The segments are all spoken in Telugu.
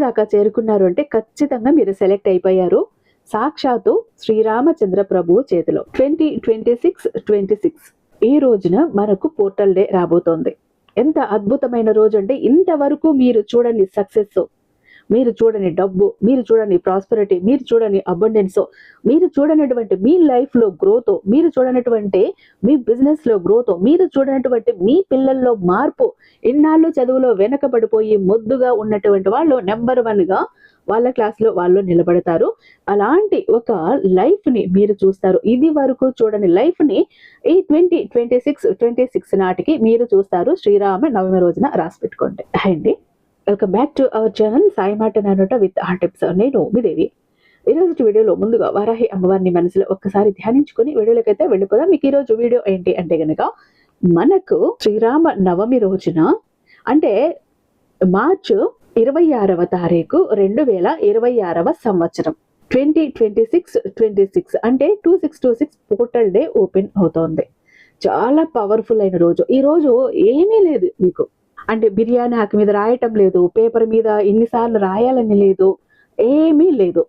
దాకా చేరుకున్నారు అంటే ఖచ్చితంగా మీరు సెలెక్ట్ అయిపోయారు. సాక్షాత్తు శ్రీరామచంద్ర ప్రభువు చేతిలో 2026 ఈ రోజున మనకు పోర్టల్ డే రాబోతోంది. ఎంత అద్భుతమైన రోజు అంటే ఇంతవరకు మీరు చూడని సక్సెస్, మీరు చూడని డబ్బు, మీరు చూడని ప్రాస్పెరిటీ, మీరు చూడని అబండెన్స్, మీరు చూడనటువంటి మీ లైఫ్లో గ్రోత్, మీరు చూడనటువంటి మీ బిజినెస్లో గ్రోత్, మీరు చూడనటువంటి మీ పిల్లల్లో మార్పు, ఇన్నాళ్ళు చదువులో వెనకబడిపోయి మొద్దుగా ఉన్నటువంటి వాళ్ళు నెంబర్ 1గా వాళ్ళ క్లాస్లో వాళ్ళు నిలబడతారు. అలాంటి ఒక లైఫ్ని మీరు చూస్తారు. ఇది వరకు చూడని లైఫ్ని ఈ 2026 నాటికి మీరు చూస్తారు. శ్రీరామ నవమి రోజున రాసి పెట్టుకోండి. అండి, welcome back to our channel Sai మాట నానోట విత్ హార్ట్ టిప్స్. నేను మీ దేవి. ఈరోజు వీడియోలో ముందుగా వారాహి అమ్మవారిని మనసులో ఒక్కసారి ధ్యానించుకుని వీడియోలకైతే వెళ్ళిపోదాం. మీకు ఈరోజు వీడియో ఏంటి అంటే గనక, మనకు శ్రీరామ నవమి రోజున అంటే మార్చ్ 26వ తారీఖు 2026వ సంవత్సరం 2026 అంటే 2626 పోర్టల్ డే ఓపెన్ అవుతోంది. చాలా పవర్ఫుల్ అయిన రోజు. ఈ రోజు ఏమీ లేదు మీకు, అంటే బిర్యానీ ఆకు మీద రాయటం లేదు, పేపర్ మీద ఇన్నిసార్లు రాయాలని లేదు, ఏమీ లేదు.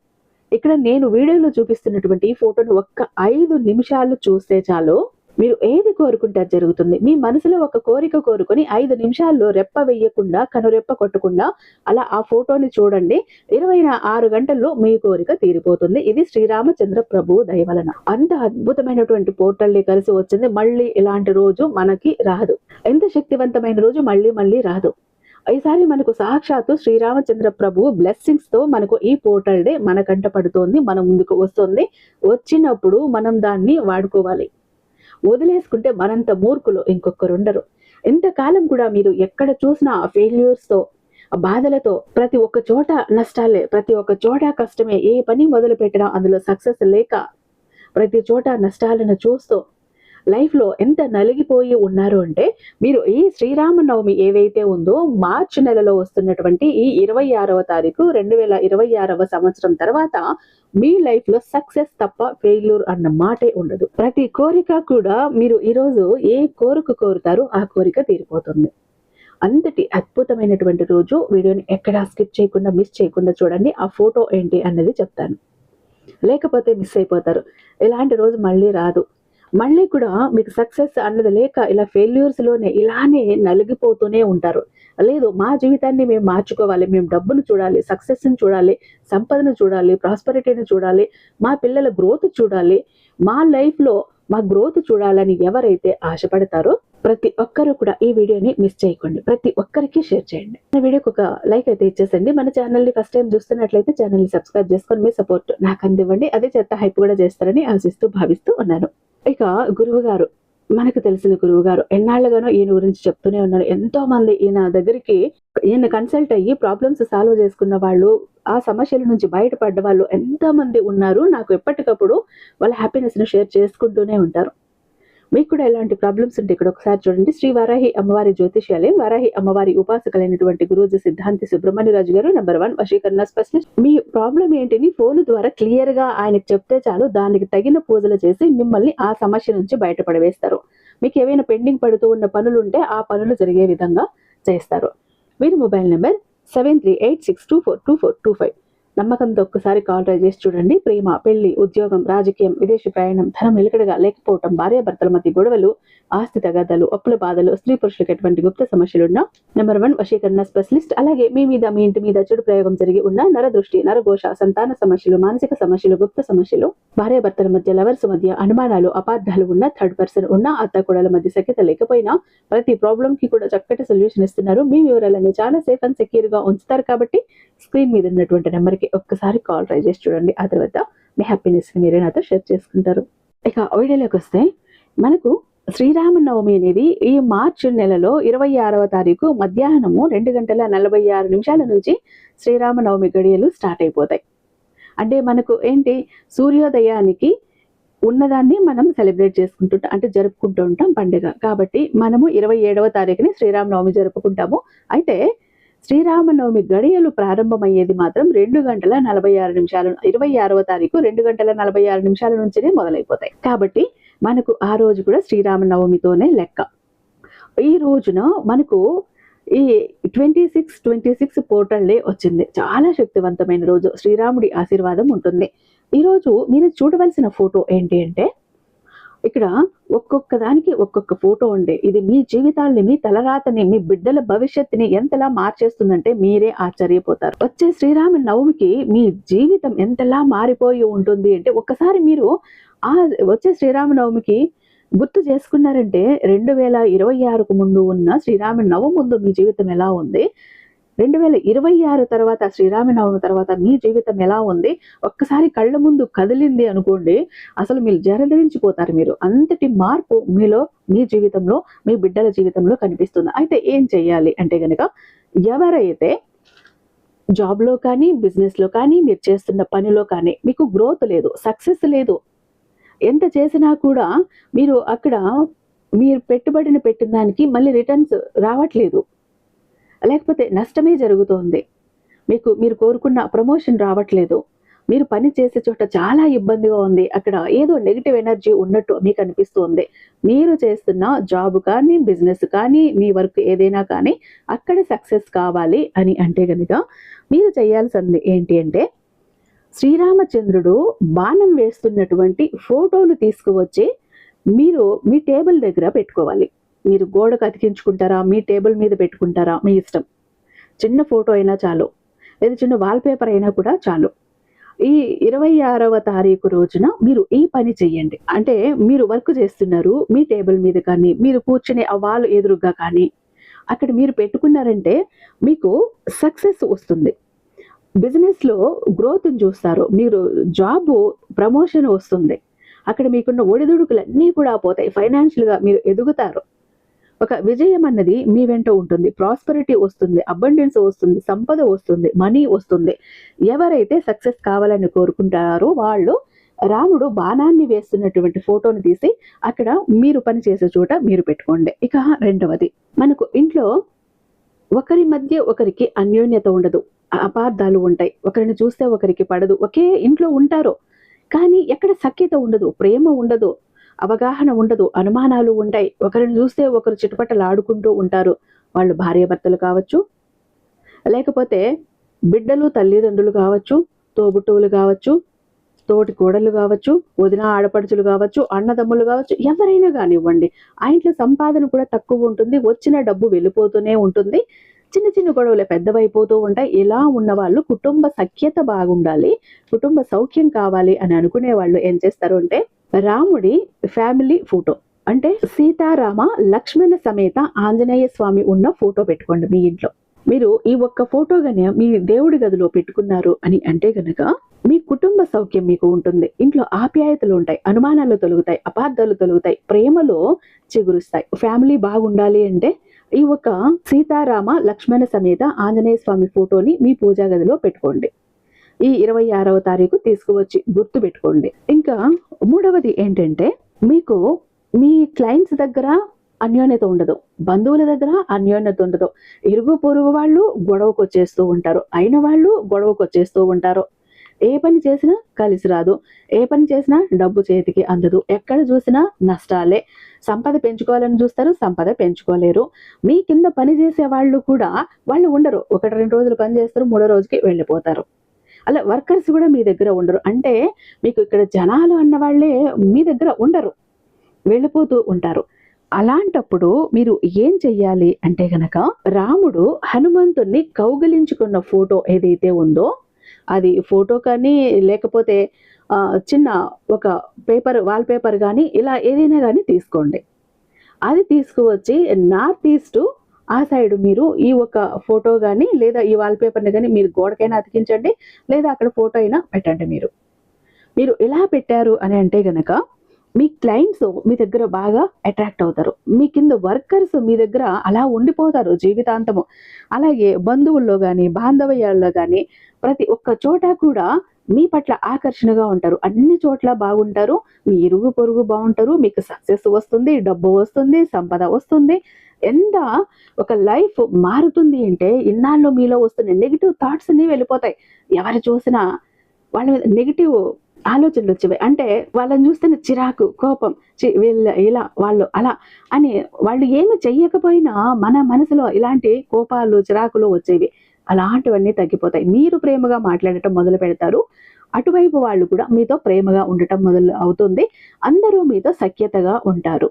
ఇక్కడ నేను వీడియోలో చూపిస్తున్నటువంటి ఈ ఫోటోను ఒక్క 5 నిమిషాలు చూస్తే చాలు, మీరు ఏది కోరుకుంటే అది జరుగుతుంది. మీ మనసులో ఒక కోరిక కోరుకొని 5 నిమిషాల్లో రెప్ప వేయకుండా, కనురెప్ప కొట్టకుండా అలా ఆ ఫోటోని చూడండి. 26 గంటల్లో మీ కోరిక తీరిపోతుంది. ఇది శ్రీరామచంద్ర ప్రభువు దయ వలన. అంత అద్భుతమైనటువంటి పోర్టల్ కలిసి వచ్చింది. మళ్ళీ ఇలాంటి రోజు మనకి రాదు. ఎంత శక్తివంతమైన రోజు మళ్ళీ మళ్ళీ రాదు. ఈసారి మనకు సాక్షాత్తు శ్రీరామచంద్ర ప్రభువు బ్లెస్సింగ్స్ తో మనకు ఈ పోర్టల్ డే మన కంట పడుతోంది, మన ముందుకు వస్తుంది. వచ్చినప్పుడు మనం దాన్ని వాడుకోవాలి. వదిలేసుకుంటే మనంత మూర్ఖులు ఇంకొకరుండరు. ఎంతకాలం కూడా మీరు ఎక్కడ చూసినా ఫెయిల్యూర్స్ తో, బాధలతో, ప్రతి ఒక్క చోట నష్టాలే, ప్రతి ఒక్క చోట కష్టమే, ఏ పని మొదలు పెట్టినా అందులో సక్సెస్ లేక ప్రతి చోట నష్టాలను చూస్తూ లైఫ్లో ఎంత నలిగిపోయి ఉన్నారు అంటే, మీరు ఈ శ్రీరామనవమి ఏదైతే ఉందో మార్చి నెలలో వస్తున్నటువంటి ఈ 26వ తారీఖు 2026వ సంవత్సరం తర్వాత మీ లైఫ్లో సక్సెస్ తప్ప ఫెయిల్యూర్ అన్న మాటే ఉండదు. ప్రతి కోరిక కూడా మీరు ఈరోజు ఏ కోరిక కోరుతారో ఆ కోరిక తీరిపోతుంది. అంతటి అద్భుతమైనటువంటి రోజు. వీడియోని ఎక్కడా స్కిప్ చేయకుండా, మిస్ చేయకుండా చూడండి. ఆ ఫోటో ఏంటి అన్నది చెప్తాను, లేకపోతే మిస్ అయిపోతారు. ఇలాంటి రోజు మళ్ళీ రాదు. మళ్ళీ కూడా మీకు సక్సెస్ అన్నది లేక ఇలా ఫెయిల్యూర్స్ లోనే ఇలానే నలిగిపోతూనే ఉంటారు. లేదు, మా జీవితాన్ని మేము మార్చుకోవాలి, మేము డబ్బును చూడాలి, సక్సెస్ని చూడాలి, సంపదను చూడాలి, ప్రాస్పరిటీని చూడాలి, మా పిల్లల గ్రోత్ చూడాలి, మా లైఫ్లో మా గ్రోత్ చూడాలని ఎవరైతే ఆశపడతారో ప్రతి ఒక్కరూ కూడా ఈ వీడియోని మిస్ చేయకండి. ప్రతి ఒక్కరికి షేర్ చేయండి. ఈ వీడియోకి ఒక లైక్ అయితే ఇచ్చేసండి. మన ఛానల్ని ఫస్ట్ టైం చూస్తున్నట్లయితే ఛానల్ని సబ్స్క్రైబ్ చేసుకొని మీ సపోర్ట్ నాకు అందివ్వండి. అదే చేత హైప్ కూడా చేస్తారని ఆశిస్తూ భావిస్తూ ఉన్నాను. ఇక గురువు గారు, మనకు తెలిసిన గురువు గారు, ఎన్నాళ్ళగానో ఈయన గురించి చెప్తూనే ఉన్నారు. ఎంతో మంది ఈయన కన్సల్ట్ అయ్యి ప్రాబ్లమ్స్ సాల్వ్ చేసుకున్న వాళ్ళు, ఆ సమస్యల నుంచి బయటపడ్డ వాళ్ళు ఎంతో మంది ఉన్నారు. నాకు ఎప్పటికప్పుడు వాళ్ళ హ్యాపీనెస్ ను షేర్ చేసుకుంటూనే ఉంటారు. మీకు కూడా ఎలాంటి ప్రాబ్లమ్స్ ఉంటే ఇక్కడ ఒకసారి చూడండి. శ్రీ వారాహి అమ్మవారి జ్యోతిష్యాలయం, వారాహి అమ్మవారి ఉపాసకులైనటువంటి గురూజీ సిద్ధాంతి సుబ్రహ్మణ్యరాజు గారు, నెంబర్ 1 వశీకరణ స్పెషలిస్ట్. మీ ప్రాబ్లం ఏంటిని ఫోన్ ద్వారా క్లియర్ గా ఆయనకు చెప్తే చాలు, దానికి తగిన పూజలు చేసి మిమ్మల్ని ఆ సమస్య నుంచి బయటపడవేస్తారు. మీకు ఏవైనా పెండింగ్ పడుతూ ఉన్న పనులు ఉంటే ఆ పనులు జరిగే విధంగా చేస్తారు. వీరి మొబైల్ నెంబర్ 7386242425. నమ్మకంతో ఒక్కసారి కాల్ ట్రై చేసి చూడండి. ప్రేమ, పెళ్లి, ఉద్యోగం, రాజకీయం, విదేశీ ప్రయాణం, ధనం నిలకడగా లేకపోవటం, భార్యాభర్తల మధ్య గొడవలు, ఆస్తి తగాదాలు, అప్పుల బాధలు, స్త్రీ పురుషులకు ఎటువంటి గుప్త సమస్యలున్నా నెంబర్ 1 వశీకరణ స్పెషలిస్ట్. అలాగే మీ మీద, మీ ఇంటి మీద చెడు ప్రయోగం జరిగి ఉన్న నరదృష్టి, నరఘోష, సంతాన సమస్యలు, మానసిక సమస్యలు, గుప్త సమస్యలు, భార్యాభర్తల మధ్య, లవర్స్ మధ్య అనుమానాలు, అపార్థాలు ఉన్న, థర్డ్ పర్సన్ ఉన్న, అత్తకోడల మధ్య సఖ్యత లేకపోయినా ప్రతి ప్రాబ్లం కి కూడా చక్కటి సొల్యూషన్ ఇస్తున్నారు. మీ వివరాలన్నీ చాలా సేఫ్ అండ్ సెక్యూర్ గా ఉంచుతారు. కాబట్టి స్క్రీన్ మీద ఉన్నటువంటి నెంబర్కి ఒక్కసారి కాల్ ట్రై చేసి చూడండి. ఆ తర్వాత మీ హ్యాపీనెస్ మీరే నాతో షేర్ చేసుకుంటారు. ఇక వీడియోలోకి వస్తే, మనకు శ్రీరామనవమి అనేది ఈ మార్చి నెలలో 26వ తారీఖు మధ్యాహ్నము 2:46 నుంచి శ్రీరామనవమి గడియలు స్టార్ట్ అయిపోతాయి. అంటే మనకు ఏంటి, సూర్యోదయానికి ఉన్నదాన్ని మనం సెలబ్రేట్ చేసుకుంటుంటాం, అంటే జరుపుకుంటూ ఉంటాం పండుగ. కాబట్టి మనము 27వ తారీఖుని శ్రీరామనవమి జరుపుకుంటాము. అయితే శ్రీరామనవమి గడియలు ప్రారంభమయ్యేది మాత్రం 2:46, 26వ తారీఖు 2:46 నుంచినే మొదలైపోతాయి. కాబట్టి మనకు ఆ రోజు కూడా శ్రీరామనవమితోనే లెక్క. ఈ రోజున మనకు ఈ 26 పోర్టల్ డే వచ్చింది. చాలా శక్తివంతమైన రోజు. శ్రీరాముడి ఆశీర్వాదం ఉంటుంది. ఈరోజు మీరు చూడవలసిన ఫోటో ఏంటి అంటే, ఇక్కడ ఒక్కొక్క దానికి ఒక్కొక్క ఫోటో ఉండే. ఇది మీ జీవితాల్ని, మీ తలరాతని, మీ బిడ్డల భవిష్యత్తుని ఎంతలా మార్చేస్తుందంటే మీరే ఆశ్చర్యపోతారు. వచ్చే శ్రీరామ నవమికి మీ జీవితం ఎంతలా మారిపోయి ఉంటుంది అంటే, ఒక్కసారి మీరు ఆ వచ్చే శ్రీరామ నవమికి గుర్తు చేసుకున్నారంటే 2026కు ముందు ఉన్న శ్రీరామ నవమి ముందు మీ జీవితం ఎలా ఉంది, 2026 తర్వాత శ్రీరామనవమి తర్వాత మీ జీవితం ఎలా ఉంది, ఒక్కసారి కళ్ళ ముందు కదిలింది అనుకోండి, అసలు మీరు జలధరించిపోతారు. మీరు అంతటి మార్పు మీలో, మీ జీవితంలో, మీ బిడ్డల జీవితంలో కనిపిస్తుంది. అయితే ఏం చెయ్యాలి అంటే గనక, ఎవరైతే జాబ్లో కానీ, బిజినెస్లో కానీ, మీరు చేస్తున్న పనిలో కానీ మీకు గ్రోత్ లేదు, సక్సెస్ లేదు, ఎంత చేసినా కూడా మీరు అక్కడ మీరు పెట్టిన దానికి మళ్ళీ రిటర్న్స్ రావట్లేదు, లేకపోతే నష్టమే జరుగుతోంది, మీరు కోరుకున్న ప్రమోషన్ రావట్లేదు, మీరు పని చేసే చోట చాలా ఇబ్బందిగా ఉంది, అక్కడ ఏదో నెగిటివ్ ఎనర్జీ ఉన్నట్టు మీకు అనిపిస్తుంది, మీరు చేస్తున్న జాబ్ కానీ, బిజినెస్ కానీ, మీ వర్క్ ఏదైనా కానీ అక్కడ సక్సెస్ కావాలి అని అంటే కనుక మీరు చేయాల్సింది ఏంటి అంటే, శ్రీరామచంద్రుడు బాణం వేస్తున్నటువంటి ఫోటోను తీసుకువచ్చి మీరు మీ టేబుల్ దగ్గర పెట్టుకోవాలి. మీరు గోడకు అతికించుకుంటారా, మీ టేబుల్ మీద పెట్టుకుంటారా, మీ ఇష్టం. చిన్న ఫోటో అయినా చాలు, లేదా చిన్న వాల్పేపర్ అయినా కూడా చాలు. ఈ 26వ తారీఖు రోజున మీరు ఈ పని చెయ్యండి. అంటే మీరు వర్క్ చేస్తున్నారు, మీ టేబుల్ మీద కానీ, మీరు కూర్చునే ఆ వాల్ ఎదురుగా కానీ అక్కడ మీరు పెట్టుకున్నారంటే మీకు సక్సెస్ వస్తుంది. బిజినెస్లో గ్రోత్ని చూస్తారు, మీరు జాబ్ ప్రమోషన్ వస్తుంది, అక్కడ మీకున్న ఒడిదుడుకులన్నీ కూడా పోతాయి, ఫైనాన్షియల్గా మీరు ఎదుగుతారు, ఒక విజయం అన్నది మీ వెంట ఉంటుంది, ప్రాస్పరిటీ వస్తుంది, అబండెన్స్ వస్తుంది, సంపద వస్తుంది, మనీ వస్తుంది. ఎవరైతే సక్సెస్ కావాలని కోరుకుంటారో వాళ్ళు రాముడు బాణాన్ని వేస్తున్నటువంటి ఫోటోని తీసి అక్కడ మీరు పని చేసే చోట మీరు పెట్టుకోండి. ఇక రెండవది, మనకు ఇంట్లో ఒకరి మధ్య ఒకరికి అన్యోన్యత ఉండదు, అపార్థాలు ఉంటాయి, ఒకరిని చూస్తే ఒకరికి పడదు, ఒకే ఇంట్లో ఉంటారు కానీ ఎక్కడ సఖ్యత ఉండదు, ప్రేమ ఉండదు, అవగాహన ఉండదు, అనుమానాలు ఉంటాయి, ఒకరిని చూస్తే ఒకరు చిటపటలాడుకుంటూ ఉంటారు. వాళ్ళు భార్యాభర్తలు కావచ్చు, లేకపోతే బిడ్డలు తల్లిదండ్రులు కావచ్చు, తోబుట్టువులు కావచ్చు, తోటి కోడళ్ళు కావచ్చు, వదిన ఆడపడుచులు కావచ్చు, అన్నదమ్ములు కావచ్చు, ఎవరైనా కానివ్వండి. ఆ ఇంట్లో సంపాదన కూడా తక్కువ ఉంటుంది, వచ్చిన డబ్బు వెళ్ళిపోతూనే ఉంటుంది, చిన్న చిన్న గొడవలు పెద్దవైపోతూ ఉంటాయి. ఇలా ఉన్న వాళ్ళు కుటుంబ సఖ్యత బాగుండాలి, కుటుంబ సౌఖ్యం కావాలి అని అనుకునే వాళ్ళు ఏం చేస్తారు అంటే, రాముడి ఫ్యామిలీ ఫోటో అంటే సీతారామ లక్ష్మణ సమేత ఆంజనేయ స్వామి ఉన్న ఫోటో పెట్టుకోండి మీ ఇంట్లో. మీరు ఈ ఒక్క ఫోటో గన మీ దేవుడి గదిలో పెట్టుకున్నారు అని అంటే గనక మీ కుటుంబ సౌఖ్యం మీకు ఉంటుంది, ఇంట్లో ఆప్యాయతలు ఉంటాయి, అనుమానాలు తొలుగుతాయి, అపార్థాలు తొలుగుతాయి, ప్రేమలో చిగురుస్తాయి. ఫ్యామిలీ బాగుండాలి అంటే ఈ ఒక సీతారామ లక్ష్మణ సమేత ఆంజనేయ స్వామి ఫోటోని మీ పూజా గదిలో పెట్టుకోండి. ఈ 26వ తారీఖు తీసుకువచ్చి గుర్తు పెట్టుకోండి. ఇంకా మూడవది ఏంటంటే, మీకు మీ క్లయింట్స్ దగ్గర అన్యోన్యత ఉండదు, బంధువుల దగ్గర అన్యోన్యత ఉండదు, ఇరుగు పొరుగు వాళ్ళు గొడవకు వచ్చేస్తూ ఉంటారు, అయిన వాళ్ళు గొడవకు వచ్చేస్తూ ఉంటారు, ఏ పని చేసినా కలిసి రాదు, ఏ పని చేసినా డబ్బు చేతికి అందదు, ఎక్కడ చూసినా నష్టాలే, సంపద పెంచుకోవాలని చూస్తారు, సంపద పెంచుకోలేరు. మీ కింద పని చేసే వాళ్ళు కూడా వాళ్ళు ఉండరు, 1-2 రోజులు పని చేస్తారు, 3వ రోజుకి వెళ్ళిపోతారు. అలా వర్కర్స్ కూడా మీ దగ్గర ఉండరు. అంటే మీకు ఇక్కడ జనాలు అన్న వాళ్ళే మీ దగ్గర ఉండరు, వెళ్ళిపోతూ ఉంటారు. అలాంటప్పుడు మీరు ఏం చెయ్యాలి అంటే గనక, రాముడు హనుమంతుణ్ణి కౌగిలించుకున్న ఫోటో ఏదైతే ఉందో అది ఫోటో కానీ, లేకపోతే చిన్న ఒక పేపర్, వాల్ పేపర్ కానీ, ఇలా ఏదైనా కానీ తీసుకోండి. అది తీసుకువచ్చి నార్త్ ఈస్ట్ ఆ సైడ్ మీరు ఈ ఒక ఫోటో కానీ, లేదా ఈ వాల్ పేపర్ని కానీ మీరు గోడకైనా అతికించండి, లేదా అక్కడ ఫోటో అయినా పెట్టండి. మీరు ఎలా పెట్టారు అని అంటే గనక, మీ క్లయింట్స్ మీ దగ్గర బాగా అట్రాక్ట్ అవుతారు, మీ కింద వర్కర్స్ మీ దగ్గర అలా ఉండిపోతారు జీవితాంతము. అలాగే బంధువుల్లో కానీ, బాంధవ్యాల్లో కానీ, ప్రతి ఒక్క చోట కూడా మీ పట్ల ఆకర్షణగా ఉంటారు, అన్ని చోట్ల బాగుంటారు, మీ ఇరుగు పొరుగు బాగుంటారు, మీకు సక్సెస్ వస్తుంది, డబ్బు వస్తుంది, సంపద వస్తుంది. ఎంత ఒక లైఫ్ మారుతుంది అంటే, ఇన్నాళ్ళు మీలో వస్తున్న నెగిటివ్ థాట్స్ అన్ని వెళ్ళిపోతాయి. ఎవరు చూసినా వాళ్ళ మీద నెగిటివ్ ఆలోచనలు వచ్చేవి, అంటే వాళ్ళని చూస్తేనే చిరాకు, కోపం, వీళ్ళు ఇలా వాళ్ళు అలా అని వాళ్ళు ఏమి చెయ్యకపోయినా మన మనసులో ఇలాంటి కోపాలు చిరాకులు వచ్చేవి. అలాంటివన్నీ తగ్గిపోతాయి. మీరు ప్రేమగా మాట్లాడటం మొదలు పెడతారు. అటువైపు వాళ్ళు కూడా మీతో ప్రేమగా ఉండటం మొదలు అవుతుంది. అందరూ మీతో సఖ్యతగా ఉంటారు.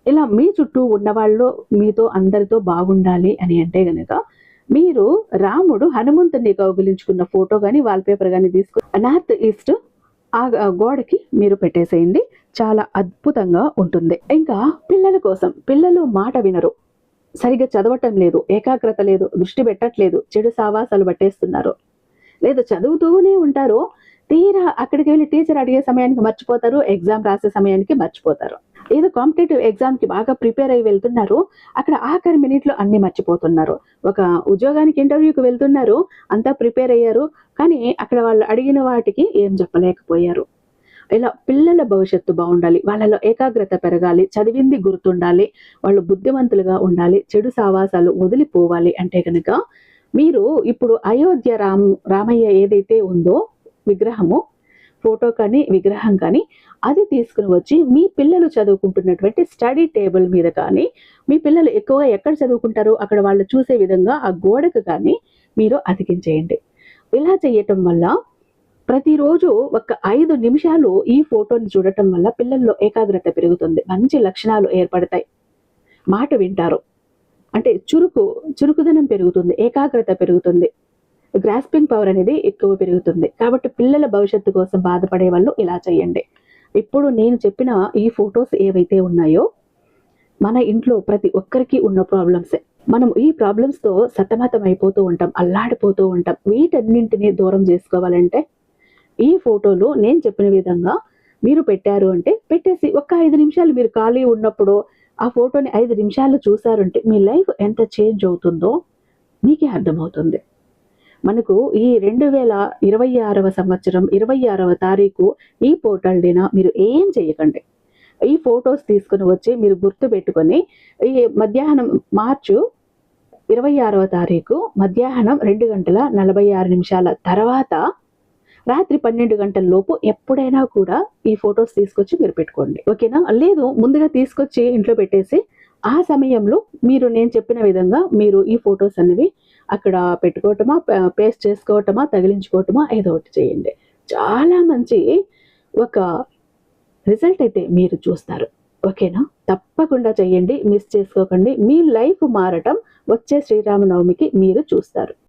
ఇలా మీ చుట్టూ ఉన్నవాళ్ళు మీతో అందరితో బాగుండాలి అని అంటే గనక మీరు రాముడు హనుమంతుడిని కౌగిలించుకున్న ఫోటో గాని వాల్పేపర్ గాని తీసుకొని నార్త్ ఈస్ట్ ఆ గోడకి మీరు పెట్టేసేయండి. చాలా అద్భుతంగా ఉంటుంది. ఇంకా పిల్లల కోసం, పిల్లలు మాట వినరు, సరిగ్గా చదవటం లేదు, ఏకాగ్రత లేదు, దృష్టి పెట్టట్లేదు, చెడు సావాసాలు పట్టేస్తున్నారు, లేదా చదువుతూనే ఉంటారు, తీరా అక్కడికి వెళ్ళి టీచర్ అడిగే సమయానికి మర్చిపోతారు, ఎగ్జామ్ రాసే సమయానికి మర్చిపోతారు. ఏదో కాంపిటేటివ్ ఎగ్జామ్కి బాగా ప్రిపేర్ అయ్యి వెళ్తున్నారు, అక్కడ ఆఖరి మినిట్లో అన్ని మర్చిపోతున్నారు. ఒక ఉద్యోగానికి ఇంటర్వ్యూకి వెళ్తున్నారు, అంతా ప్రిపేర్ అయ్యారు, కానీ అక్కడ వాళ్ళు అడిగిన వాటికి ఏం చెప్పలేకపోయారు. ఇలా పిల్లల భవిష్యత్తు బాగుండాలి, వాళ్ళలో ఏకాగ్రత పెరగాలి, చదివింది గుర్తుండాలి, వాళ్ళు బుద్ధిమంతులుగా ఉండాలి, చెడు సావాసాలు వదిలిపోవాలి అంటే కనుక మీరు ఇప్పుడు అయోధ్య రామయ్య ఏదైతే ఉందో విగ్రహము, ఫోటో కానీ విగ్రహం కానీ అది తీసుకుని వచ్చి మీ పిల్లలు చదువుకుంటున్నటువంటి స్టడీ టేబుల్ మీద కానీ, మీ పిల్లలు ఎక్కువగా ఎక్కడ చదువుకుంటారో అక్కడ వాళ్ళు చూసే విధంగా ఆ గోడకు కానీ మీరు అతికించేయండి. ఇలా చేయటం వల్ల ప్రతిరోజు ఒక 5 నిమిషాలు ఈ ఫోటోని చూడటం వల్ల పిల్లల్లో ఏకాగ్రత పెరుగుతుంది, మంచి లక్షణాలు ఏర్పడతాయి, మాట వింటారు, అంటే చురుకుదనం పెరుగుతుంది, ఏకాగ్రత పెరుగుతుంది, గ్రాస్పింగ్ పవర్ అనేది ఎక్కువ పెరుగుతుంది. కాబట్టి పిల్లల భవిష్యత్తు కోసం బాధపడే వాళ్ళు ఇలా చేయండి. ఇప్పుడు నేను చెప్పిన ఈ ఫొటోస్ ఏవైతే ఉన్నాయో మన ఇంట్లో ప్రతి ఒక్కరికి ఉన్న ప్రాబ్లమ్సే. మనం ఈ ప్రాబ్లమ్స్తో సతమతం అయిపోతూ ఉంటాం, అల్లాడిపోతూ ఉంటాం. వీటన్నింటినీ దూరం చేసుకోవాలంటే ఈ ఫోటోలు నేను చెప్పిన విధంగా మీరు పెట్టారు అంటే పెట్టేసి ఒక 5 నిమిషాలు మీరు ఖాళీ ఉన్నప్పుడు ఆ ఫోటోని 5 నిమిషాలు చూసారంటే మీ లైఫ్ ఎంత చేంజ్ అవుతుందో మీకే అర్థమవుతుంది. మనకు ఈ 2026వ సంవత్సరం 26వ తారీఖు ఈ పోర్టల్ డేన మీరు ఏం చేయకండి. ఈ ఫొటోస్ తీసుకుని వచ్చి మీరు గుర్తు పెట్టుకొని ఈ మధ్యాహ్నం మార్చి 26వ తారీఖు మధ్యాహ్నం 2:46 తర్వాత రాత్రి 12 గంటల లోపు ఎప్పుడైనా కూడా ఈ ఫొటోస్ తీసుకొచ్చి మీరు పెట్టుకోండి. ఓకేనా? లేదు ముందుగా తీసుకొచ్చి ఇంట్లో పెట్టేసి ఆ సమయంలో మీరు నేను చెప్పిన విధంగా మీరు ఈ ఫొటోస్ అనేవి అక్కడ పెట్టుకోవటమా, పేస్ట్ చేసుకోవటమా, తగిలించుకోవటమా ఏదో ఒకటి చేయండి. చాలా మంచి ఒక రిజల్ట్ అయితే మీరు చూస్తారు. ఓకేనా? తప్పకుండా చేయండి, మిస్ చేసుకోకండి. మీ లైఫ్ మారటం వచ్చే శ్రీరామనవమికి మీరు చూస్తారు.